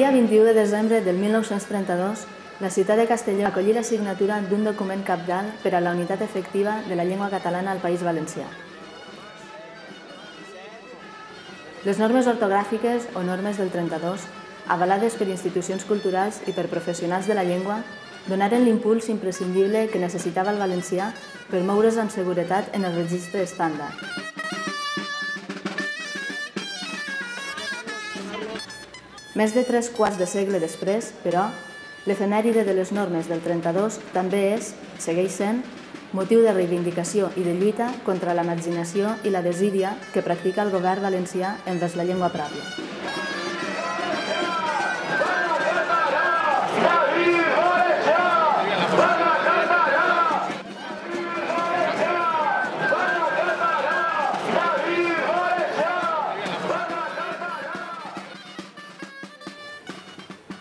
dia 21 de desembre del 1932, la ciutat de Castelló acollí la signatura d'un document cabdal per a la unitat efectiva de la llengua catalana al País Valencià. Les normes ortogràfiques o normes del 32, avalades per institucions culturals i per professionals de la llengua, donaren l'impuls imprescindible que necessitava el valencià per moure's amb seguretat en el registre estàndard. Més de 3 quarts de segle després, però, l'efemèride de les normes del 32 també és, segueix sent, motiu de reivindicació i de lluita contra la marginació i la desídia que practica el govern valencià envers la llengua pròpia.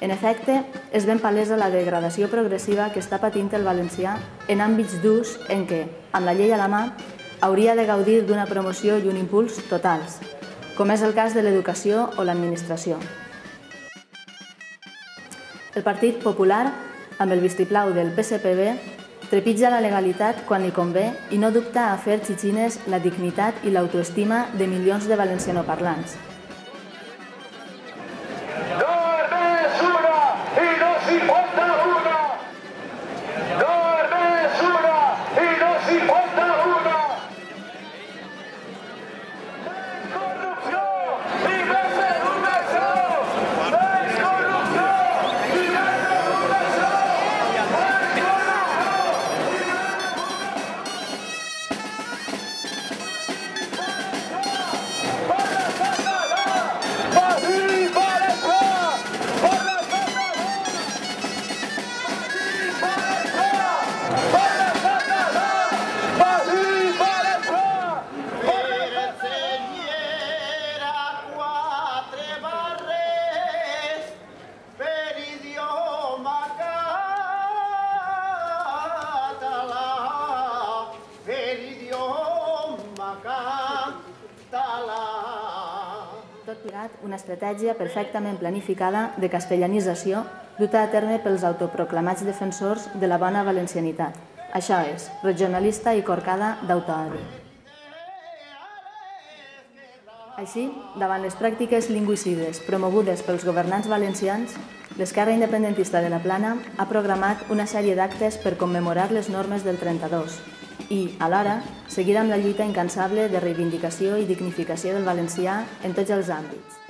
En efecte, és ben palesa la degradació progressiva que està patint el valencià en àmbits d'ús en què, amb la llei a la mà, hauria de gaudir d'una promoció i un impuls totals, com és el cas de l'educació o l'administració. El Partit Popular, amb el vistiplau del PSPB, trepitja la legalitat quan li convé i no dubta a fer xitxines la dignitat i l'autoestima de milions de valencianoparlants. Tot plegat, una estratègia perfectament planificada de castellanització duta a terme pels autoproclamats defensors de la bona valencianitat. Això és, regionalista i corcada d'autoodi. Així, davant les pràctiques lingüicides promogudes pels governants valencians, l'esquerra independentista de la Plana ha programat una sèrie d'actes per commemorar les normes del 32 i, alhora, seguir amb la lluita incansable de reivindicació i dignificació del valencià en tots els àmbits.